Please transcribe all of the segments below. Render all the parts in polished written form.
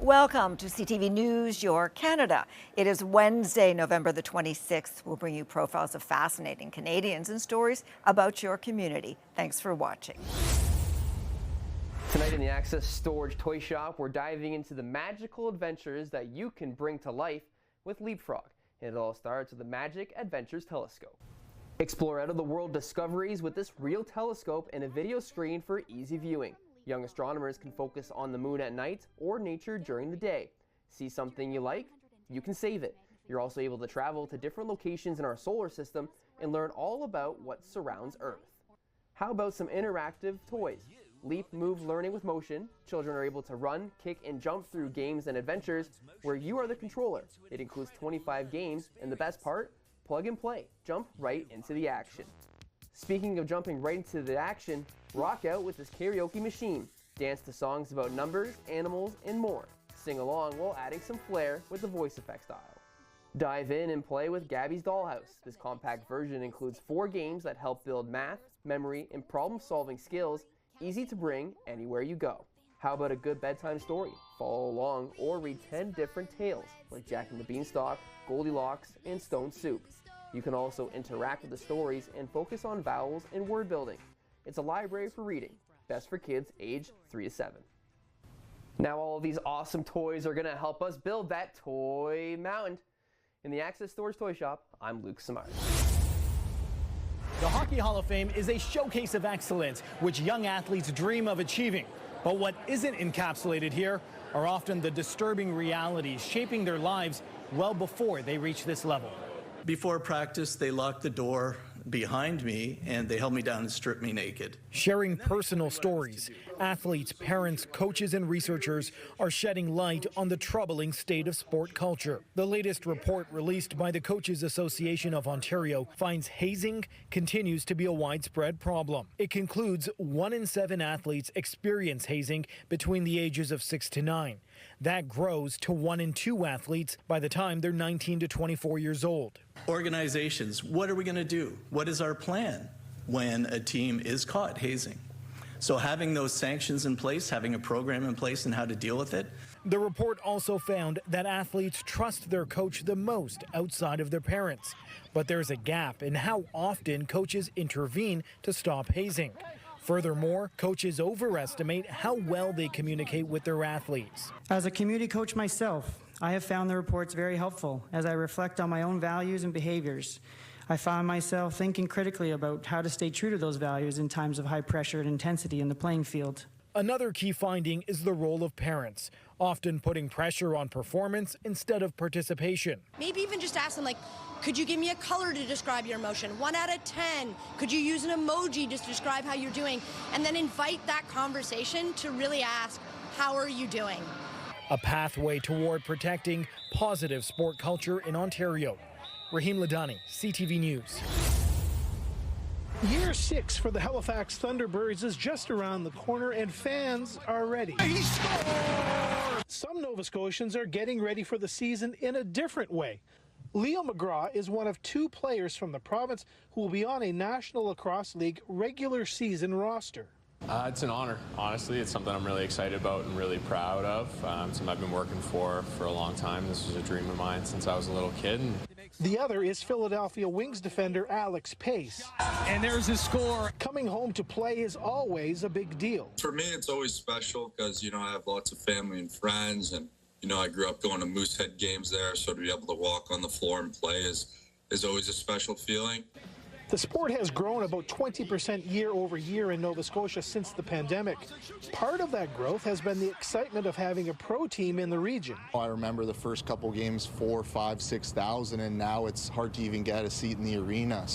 Welcome to CTV News, your Canada. It is Wednesday, November the 26th. We'll bring you profiles of fascinating Canadians and stories about your community. Thanks for watching. Tonight in the Access Storage Toy Shop, we're diving into the magical adventures that you can bring to life with Leapfrog. And it all starts with the Magic Adventures Telescope. Explore out-of-the-world discoveries with this real telescope and a video screen for easy viewing. Young astronomers can focus on the moon at night or nature during the day. See something you like? You can save it. You're also able to travel to different locations in our solar system and learn all about what surrounds Earth. How about some interactive toys? Leap, move, learning with motion. Children are able to run, kick, and jump through games and adventures where you are the controller. It includes 25 games, and the best part? Plug and play. Jump right into the action. Speaking of jumping right into the action, rock out with this karaoke machine. Dance to songs about numbers, animals, and more. Sing along while adding some flair with the voice effects style. Dive in and play with Gabby's Dollhouse. This compact version includes 4 games that help build math, memory, and problem-solving skills, easy to bring anywhere you go. How about a good bedtime story? Follow along or read 10 different tales like Jack and the Beanstalk, Goldilocks, and Stone Soup. You can also interact with the stories and focus on vowels and word building. It's a library for reading, best for kids aged 3 to 7. Now all of these awesome toys are going to help us build that toy mountain. In the Access Storage Toy Shop, I'm Luke Samard. The Hockey Hall of Fame is a showcase of excellence, which young athletes dream of achieving. But what isn't encapsulated here are often the disturbing realities shaping their lives well before they reach this level. Before practice, they locked the door behind me and they held me down and stripped me naked. Sharing personal stories, athletes, parents, coaches, and researchers are shedding light on the troubling state of sport culture. The latest report released by the Coaches Association of Ontario finds hazing continues to be a widespread problem. It concludes 1 in 7 athletes experience hazing between the ages of 6 to 9. That grows to 1 in 2 athletes by the time they're 19 to 24 years old. Organizations, what are we going to do? What is our plan when a team is caught hazing? So having those sanctions in place, having a program in place and how to deal with it. The report also found that athletes trust their coach the most outside of their parents. But there's a gap in how often coaches intervene to stop hazing. Furthermore, coaches overestimate how well they communicate with their athletes. As a community coach myself, I have found the reports very helpful as I reflect on my own values and behaviors. I found myself thinking critically about how to stay true to those values in times of high pressure and intensity in the playing field. Another key finding is the role of parents, often putting pressure on performance instead of participation. Maybe even just ask them, like, could you give me a color to describe your emotion? 1 out of 10. Could you use an emoji to describe how you're doing? And then invite that conversation to really ask, how are you doing? A pathway toward protecting positive sport culture in Ontario. Rahim Ladani, CTV News. Year 6 for the Halifax Thunderbirds is just around the corner and fans are ready. He scored! Some Nova Scotians are getting ready for the season in a different way. Leo McGraw is one of 2 players from the province who will be on a National Lacrosse League regular season roster. It's an honor, honestly. It's something I'm really excited about and really proud of. Something I've been working for a long time. This was a dream of mine since I was a little kid. The other is Philadelphia Wings defender Alex Pace. And there's his score. Coming home to play is always a big deal. For me, it's always special because, I have lots of family and friends, and, I grew up going to Moosehead games there, so to be able to walk on the floor and play is always a special feeling. The sport has grown about 20% year over year in Nova Scotia since the pandemic. Part of that growth has been the excitement of having a pro team in the region. I remember the first couple games, 4,000, 5,000, 6,000, and now it's hard to even get a seat in the arena.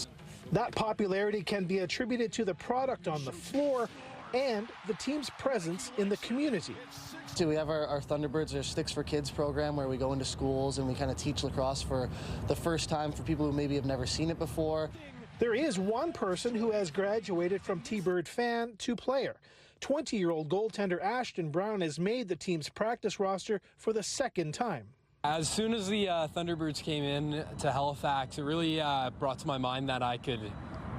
That popularity can be attributed to the product on the floor and the team's presence in the community. So we have our Thunderbirds, our Sticks for Kids program, where we go into schools and we kind of teach lacrosse for the first time for people who maybe have never seen it before. There is one person who has graduated from T-Bird fan to player. 20-year-old goaltender Ashton Brown has made the team's practice roster for the 2nd time. As soon as the Thunderbirds came in to Halifax, it really brought to my mind that I could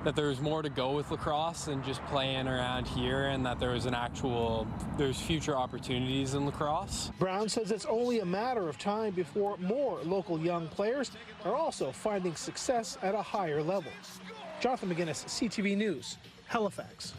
that there's more to go with lacrosse than just playing around here, and that there's future opportunities in lacrosse. Brown says it's only a matter of time before more local young players are also finding success at a higher level. Jonathan McGinnis, CTV News, Halifax.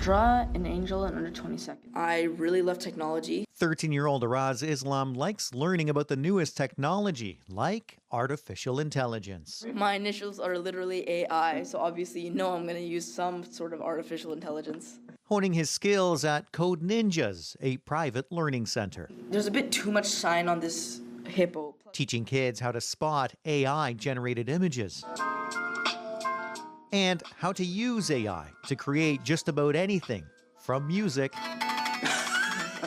Draw an angel in under 20 seconds. I really love technology. 13-year-old Araz Islam likes learning about the newest technology, like artificial intelligence. My initials are literally AI, so obviously I'm going to use some sort of artificial intelligence. Honing his skills at Code Ninjas, a private learning center. There's a bit too much shine on this hippo. Teaching kids how to spot AI-generated images. And how to use AI to create just about anything, from music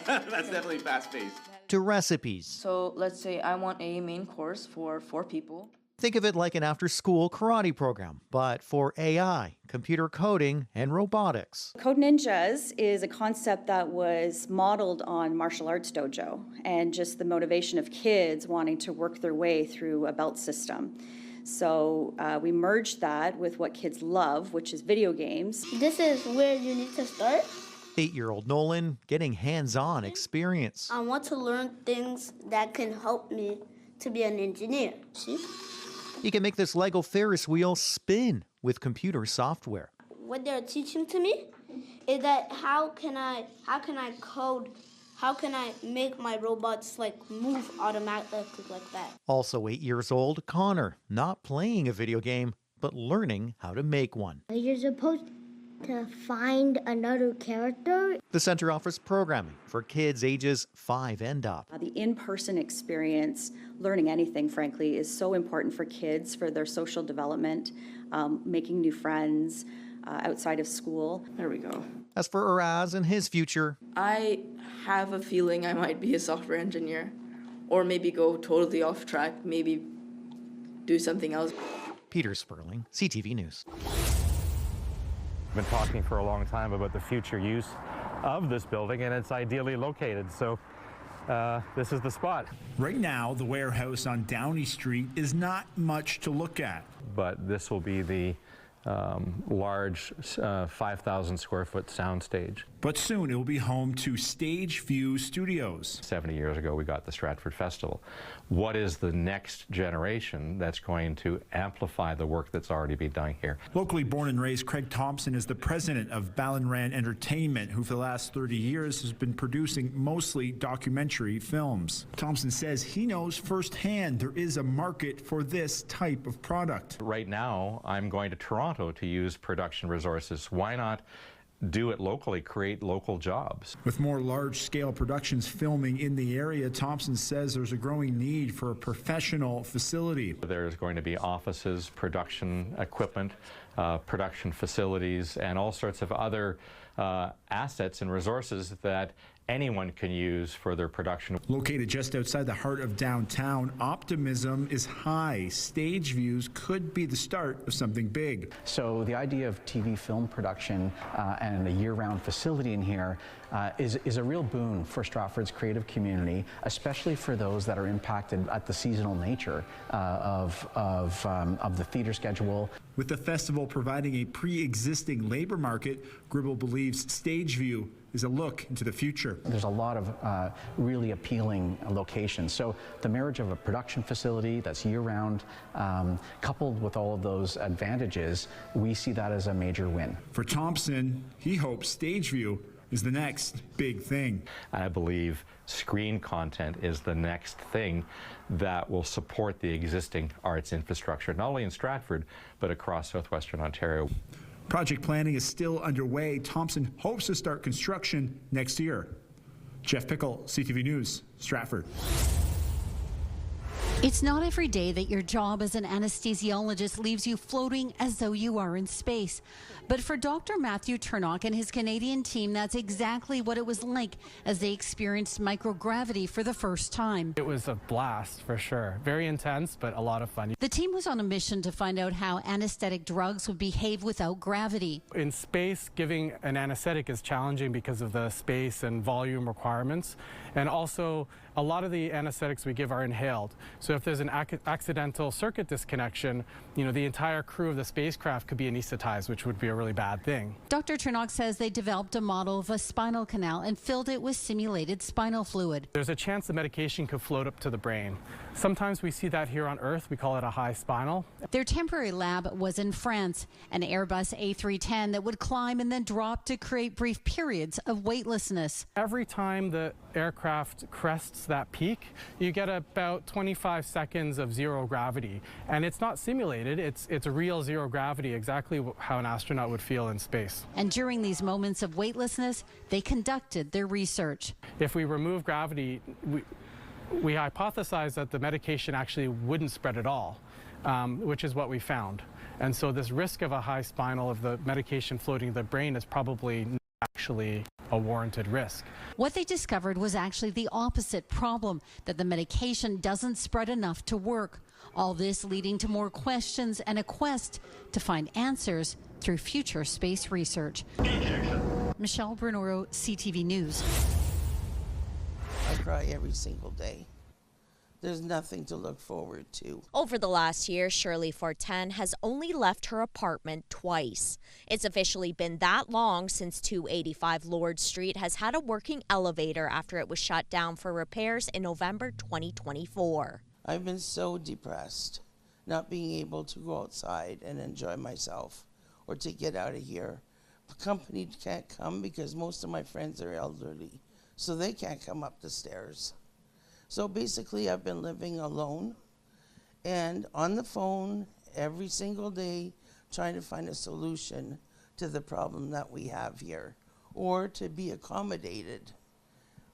That's definitely fast-paced. to recipes. So let's say I want a main course for 4 people. Think of it like an after-school karate program, but for AI, computer coding, and robotics. Code Ninjas is a concept that was modeled on martial arts dojo and just the motivation of kids wanting to work their way through a belt system. So we merged that with what kids love, which is video games. This is where you need to start. 8-year-old Nolan getting hands-on experience. I want to learn things that can help me to be an engineer. See? He can make this Lego Ferris wheel spin with computer software. What they're teaching to me is that how can I code, how can I make my robots move automatically like that. Also 8 years old, Connor, not playing a video game, but learning how to make one. You're supposed to find another character. The center offers programming for kids ages 5 and up. The in-person experience, learning anything, frankly, is so important for kids, for their social development, making new friends outside of school. There we go. As for Araz and his future, I have a feeling I might be a software engineer, or maybe go totally off track, maybe do something else. Peter Sperling, CTV News. Been talking for a long time about the future use of this building, and it's ideally located, so this is the spot. Right now, the warehouse on Downey Street is not much to look at. But this will be the large 5,000 square foot soundstage. But soon it will be home to Stage View Studios. 70 years ago, we got the Stratford Festival. What is the next generation that's going to amplify the work that's already been done here? Locally born and raised, Craig Thompson is the president of Ballinran Entertainment, who for the last 30 years has been producing mostly documentary films. Thompson says he knows firsthand there is a market for this type of product. Right now, I'm going to Toronto to use production resources. Why not do it locally, create local jobs? With more large-scale productions filming in the area, Thompson says there's a growing need for a professional facility. There's going to be offices, production equipment, production facilities, and all sorts of other assets and resources that anyone can use for their production. Located just outside the heart of downtown, optimism is high. Stage Views could be the start of something big. So the idea of TV film production and a year-round facility in here is a real boon for Stratford's creative community, especially for those that are impacted at the seasonal nature of the theater schedule. With the festival providing a pre-existing labor market, Gribble believes Stage View is a look into the future. There's a lot of really appealing locations. So the marriage of a production facility that's year-round, coupled with all of those advantages, we see that as a major win. For Thompson, he hopes Stage View is the next big thing. I believe screen content is the next thing that will support the existing arts infrastructure, not only in Stratford, but across southwestern Ontario. Project planning is still underway. Thompson hopes to start construction next year. Jeff Pickle, CTV News, Stratford. It's not every day that your job as an anesthesiologist leaves you floating as though you are in space. But for Dr. Matthew Turnock and his Canadian team, that's exactly what it was like as they experienced microgravity for the first time. It was a blast for sure. Very intense, but a lot of fun. The team was on a mission to find out how anesthetic drugs would behave without gravity. In space, giving an anesthetic is challenging because of the space and volume requirements. And also, a lot of the anesthetics we give are inhaled. So So if there's an accidental circuit disconnection, the entire crew of the spacecraft could be anesthetized, which would be a really bad thing. Dr. Turnock says they developed a model of a spinal canal and filled it with simulated spinal fluid. There's a chance the medication could float up to the brain. Sometimes we see that here on Earth. We call it a high spinal. Their temporary lab was in France, an Airbus A310 that would climb and then drop to create brief periods of weightlessness. Every time the aircraft crests that peak, you get about 25 seconds of zero gravity. And it's not simulated, it's a real zero gravity, exactly how an astronaut would feel in space. And during these moments of weightlessness, they conducted their research. If we remove gravity, we hypothesized that the medication actually wouldn't spread at all, which is what we found. And so this risk of a high spinal of the medication floating to the brain is probably not actually a warranted risk. What they discovered was actually the opposite problem, that the medication doesn't spread enough to work. All this leading to more questions and a quest to find answers through future space research. Michelle Bernoro, CTV News. I cry every single day. There's nothing to look forward to. Over the last year, Shirley Fortin has only left her apartment twice. It's officially been that long since 285 Lord Street has had a working elevator after it was shut down for repairs in November 2024. I've been so depressed, not being able to go outside and enjoy myself or to get out of here. The company can't come because most of my friends are elderly, so they can't come up the stairs. So basically, I've been living alone and on the phone every single day trying to find a solution to the problem that we have here, or to be accommodated,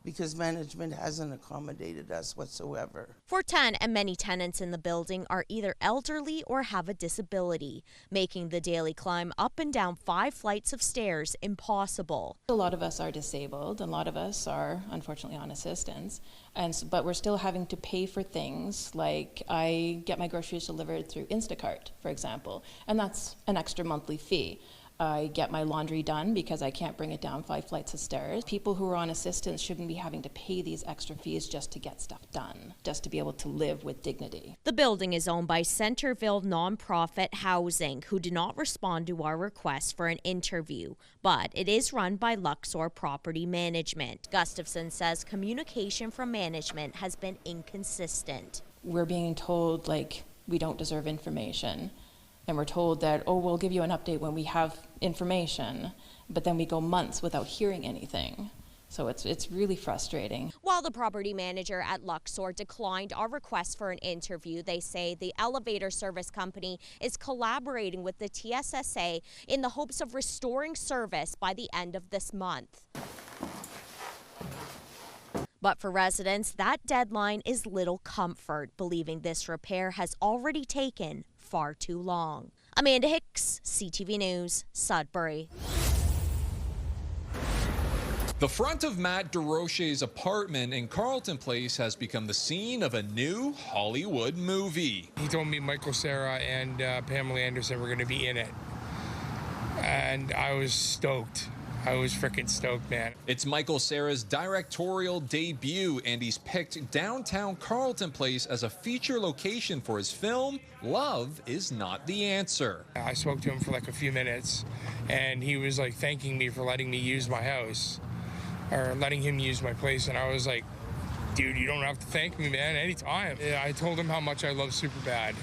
because management hasn't accommodated us whatsoever. Fortin and many tenants in the building are either elderly or have a disability, making the daily climb up and down 5 flights of stairs impossible. A lot of us are disabled, and a lot of us are unfortunately on assistance, but we're still having to pay for things like I get my groceries delivered through Instacart, for example, and that's an extra monthly fee. I get my laundry done because I can't bring it down 5 flights of stairs. People who are on assistance shouldn't be having to pay these extra fees just to get stuff done, just to be able to live with dignity. The building is owned by Centerville Nonprofit Housing, who did not respond to our request for an interview, but it is run by Luxor Property Management. Gustafson says communication from management has been inconsistent. We're being told like we don't deserve information. And we're told that, oh, we'll give you an update when we have information, but then we go months without hearing anything. So it's really frustrating. While the property manager at Luxor declined our request for an interview, they say the elevator service company is collaborating with the TSSA in the hopes of restoring service by the end of this month. But for residents, that deadline is little comfort, believing this repair has already taken far too long. Amanda Hicks, CTV News, Sudbury. The front of Matt DeRoche's apartment in Carleton Place has become the scene of a new Hollywood movie. He told me Michael Cera and Pamela Anderson were going to be in it, and I was stoked. I was freaking stoked, man. It's Michael Cera's directorial debut, and he's picked downtown Carleton Place as a feature location for his film, Love Is Not the Answer. I spoke to him for like a few minutes, and he was like thanking me for letting me use my house, or letting him use my place, and I was like, dude, you don't have to thank me, man, anytime. I told him how much I love Superbad,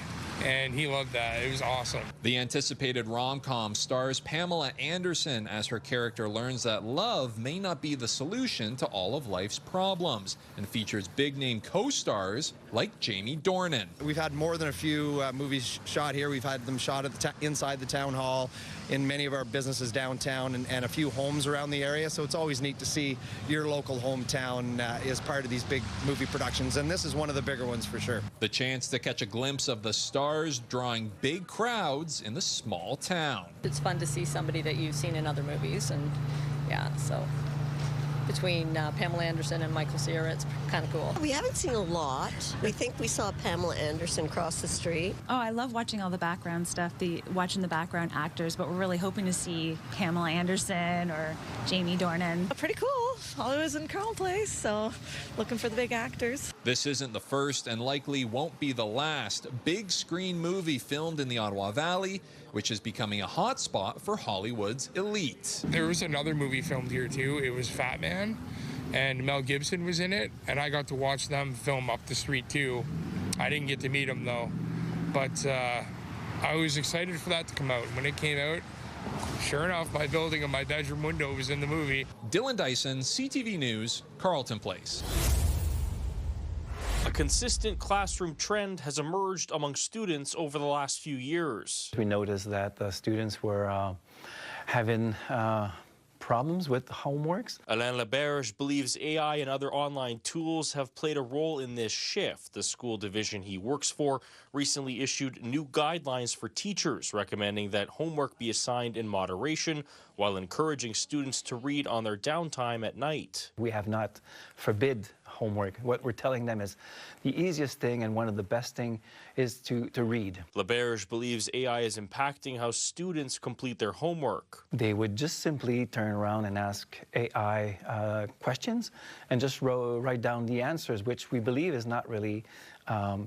and he loved that. It was awesome. The anticipated rom-com stars Pamela Anderson as her character learns that love may not be the solution to all of life's problems, and features big-name co-stars like Jamie Dornan. We've had more than a few movies shot here. We've had them shot at inside the town hall, in many of our businesses downtown, and a few homes around the area. So it's always neat to see your local hometown as part of these big movie productions, and this is one of the bigger ones for sure. The chance to catch a glimpse of the stars drawing big crowds in the small town. It's fun to see somebody that you've seen in other movies, and yeah, so between Pamela Anderson and Michael Cera. It's kind of cool. We haven't seen a lot. We think we saw Pamela Anderson cross the street. Oh, I love watching all the background stuff, watching the background actors, but we're really hoping to see Pamela Anderson or Jamie Dornan. Pretty cool. Always in Carl Place, so looking for the big actors. This isn't the first and likely won't be the last big screen movie filmed in the Ottawa Valley, which is becoming a hot spot for Hollywood's elite. There was another movie filmed here too. It was Fat Man, and Mel Gibson was in it, and I got to watch them film up the street too. I didn't get to meet him though, but I was excited for that to come out. When it came out, sure enough, my building and my bedroom window was in the movie. Dylan Dyson, CTV News, Carleton Place. A consistent classroom trend has emerged among students over the last few years. We noticed that the students were having problems with homeworks. Alain Laberge believes AI and other online tools have played a role in this shift. The school division he works for recently issued new guidelines for teachers recommending that homework be assigned in moderation while encouraging students to read on their downtime at night. We have not forbid homework. What we're telling them is the easiest thing and one of the best thing is to read. Laberge believes AI is impacting how students complete their homework. They would just simply turn around and ask AI questions and just write down the answers, which we believe is not really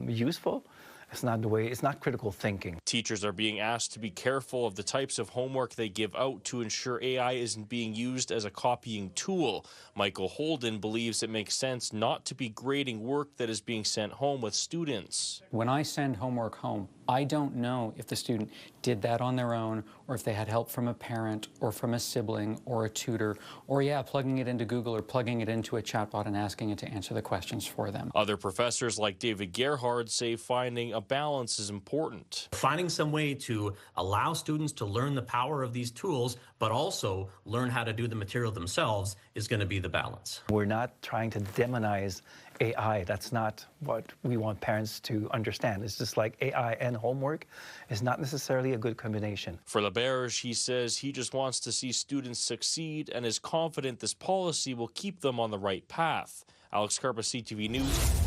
useful. It's not the way, it's not critical thinking. Teachers are being asked to be careful of the types of homework they give out to ensure AI isn't being used as a copying tool. Michael Holden believes it makes sense not to be grading work that is being sent home with students. When I send homework home, I don't know if the student did that on their own or if they had help from a parent or from a sibling or a tutor or, plugging it into Google or plugging it into a chatbot and asking it to answer the questions for them. Other professors like David Gerhard say finding a balance is important. Finding some way to allow students to learn the power of these tools, but also learn how to do the material themselves is going to be the balance. We're not trying to demonize AI. That's not what we want parents to understand. It's just like AI and homework is not necessarily a good combination. For Laberge, he says he just wants to see students succeed and is confident this policy will keep them on the right path. Alex Carpa, CTV News.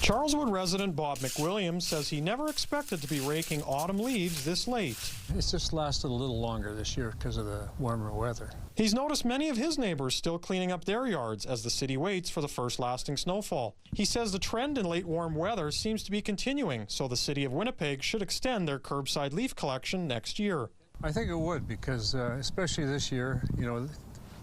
Charleswood resident Bob McWilliams says he never expected to be raking autumn leaves this late. It's just lasted a little longer this year because of the warmer weather. He's noticed many of his neighbors still cleaning up their yards as the city waits for the first lasting snowfall. He says the trend in late warm weather seems to be continuing, so the city of Winnipeg should extend their curbside leaf collection next year. I think it would because especially this year,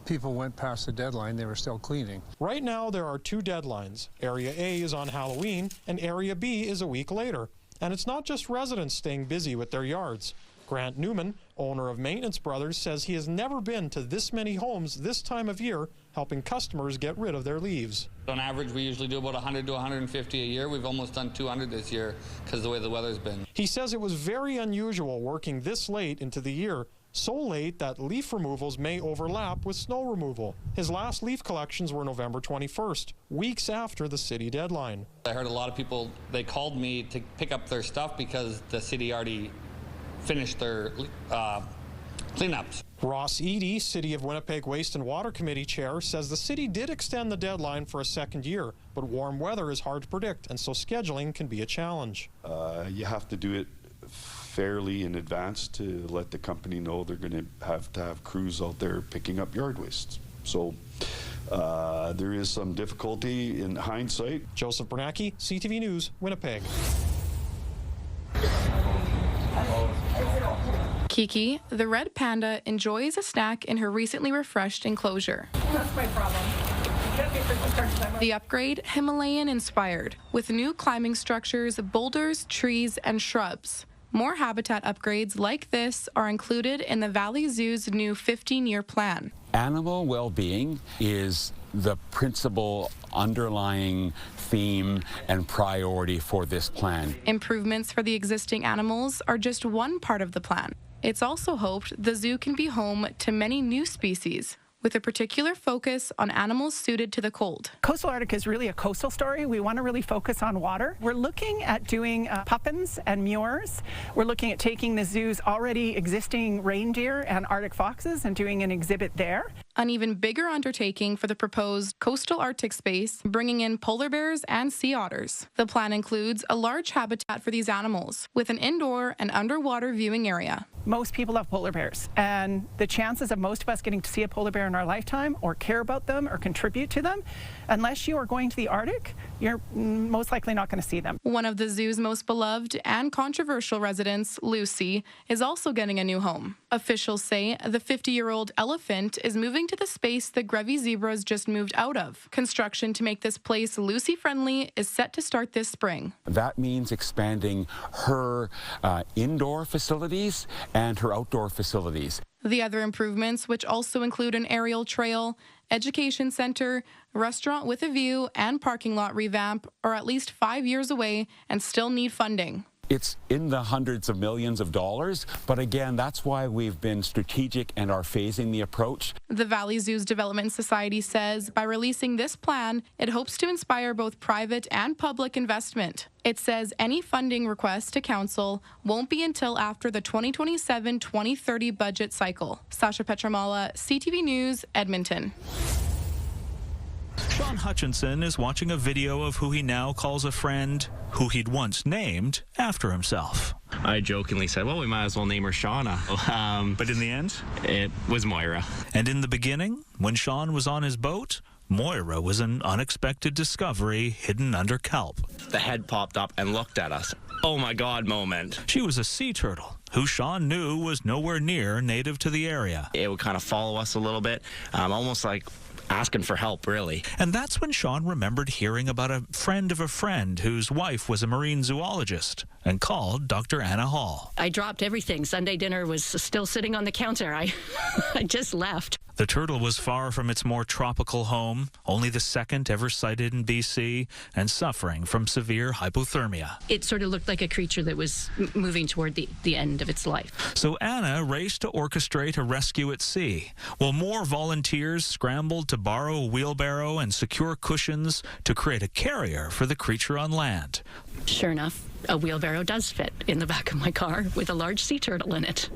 people went past the deadline, they were still cleaning. Right now there are two deadlines. Area A is on Halloween and Area B is a week later. And it's not just residents staying busy with their yards. Grant Newman, owner of Maintenance Brothers, says he has never been to this many homes this time of year helping customers get rid of their leaves. On average, we usually do about 100 to 150 a year. We've almost done 200 this year because of the way the weather's been. He says it was very unusual working this late into the year, so late that leaf removals may overlap with snow removal. His last leaf collections were November 21st, weeks after the city deadline. I heard a lot of people, they called me to pick up their stuff because the city already finished their cleanups. Ross Eady, City of Winnipeg Waste and Water Committee Chair, says the city did extend the deadline for a second year, but warm weather is hard to predict, and so scheduling can be a challenge. You have to do it fairly in advance to let the company know they're going to have crews out there picking up yard waste. So there is some difficulty in hindsight. Joseph Bernacki, CTV News, Winnipeg. Kiki, the red panda, enjoys a snack in her recently refreshed enclosure. That's my problem. The upgrade, Himalayan inspired, with new climbing structures, boulders, trees, and shrubs. More habitat upgrades like this are included in the Valley Zoo's new 15-year plan. Animal well-being is the principal underlying theme and priority for this plan. Improvements for the existing animals are just one part of the plan. It's also hoped the zoo can be home to many new species, with a particular focus on animals suited to the cold. Coastal Arctic is really a coastal story. We want to really focus on water. We're looking at doing puffins and mures. We're looking at taking the zoo's already existing reindeer and Arctic foxes and doing an exhibit there. an even bigger undertaking for the proposed coastal Arctic space, bringing in polar bears and sea otters. The plan includes a large habitat for these animals, with an indoor and underwater viewing area. Most people love polar bears, and the chances of most of us getting to see a polar bear in our lifetime or care about them or contribute to them, unless you are going to the Arctic, you're most likely not going to see them. One of the zoo's most beloved and controversial residents, Lucy, is also getting a new home. Officials say the 50-year-old elephant is moving to the space the Grevy zebras just moved out of. Construction to make this place Lucy-friendly is set to start this spring. That means expanding her indoor facilities and her outdoor facilities. The other improvements, which also include an aerial trail, education center, restaurant with a view, and parking lot revamp, are at least 5 years away and still need funding. It's in the hundreds of millions of dollars, but again, that's why we've been strategic and are phasing the approach. The Valley Zoos Development Society says by releasing this plan, it hopes to inspire both private and public investment. It says any funding request to council won't be until after the 2027-2030 budget cycle. Sasha Petramala, CTV News, Edmonton. Sean Hutchinson is watching a video of who he now calls a friend who he'd once named after himself. I jokingly said, well, we might as well name her Shauna. But in the end? It was Moira. And in the beginning, when Sean was on his boat, Moira was an unexpected discovery hidden under kelp. The head popped up and looked at us. Oh my God moment. She was a sea turtle who Sean knew was nowhere near native to the area. It would kind of follow us a little bit, almost like asking for help, really. And that's when Sean remembered hearing about a friend whose wife was a marine zoologist and called Dr. Anna Hall. I dropped everything. Sunday dinner was still sitting on the counter. I just left. The turtle was far from its more tropical home, only the second ever sighted in BC, and suffering from severe hypothermia. It sort of looked like a creature that was moving toward the end of its life. So Anna raced to orchestrate a rescue at sea, while more volunteers scrambled to borrow a wheelbarrow and secure cushions to create a carrier for the creature on land. Sure enough, a wheelbarrow does fit in the back of my car with a large sea turtle in it.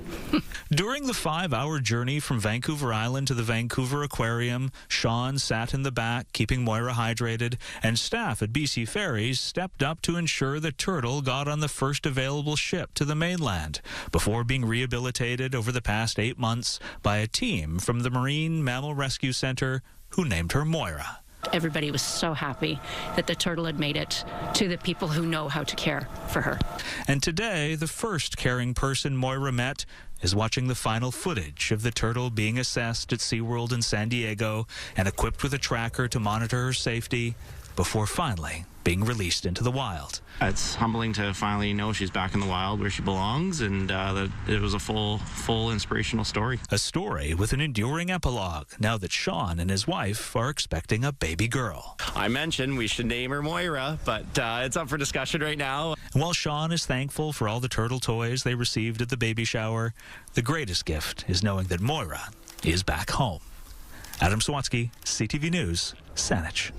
During the 5-hour journey from Vancouver Island to the Vancouver Aquarium, Sean sat in the back, keeping Moira hydrated, and staff at BC Ferries stepped up to ensure the turtle got on the first available ship to the mainland, before being rehabilitated over the past 8 months by a team from the Marine Mammal Rescue Center who named her Moira. Everybody was so happy that the turtle had made it to the people who know how to care for her. And today, the first caring person Moira met is watching the final footage of the turtle being assessed at SeaWorld in San Diego and equipped with a tracker to monitor her safety before finally being released into the wild. It's humbling to finally know she's back in the wild where she belongs, and that it was a full inspirational story. A story with an enduring epilogue now that Sean and his wife are expecting a baby girl. I mentioned we should name her Moira, but it's up for discussion right now. And while Sean is thankful for all the turtle toys they received at the baby shower, the greatest gift is knowing that Moira is back home. Adam Swatsky, CTV News, Saanich.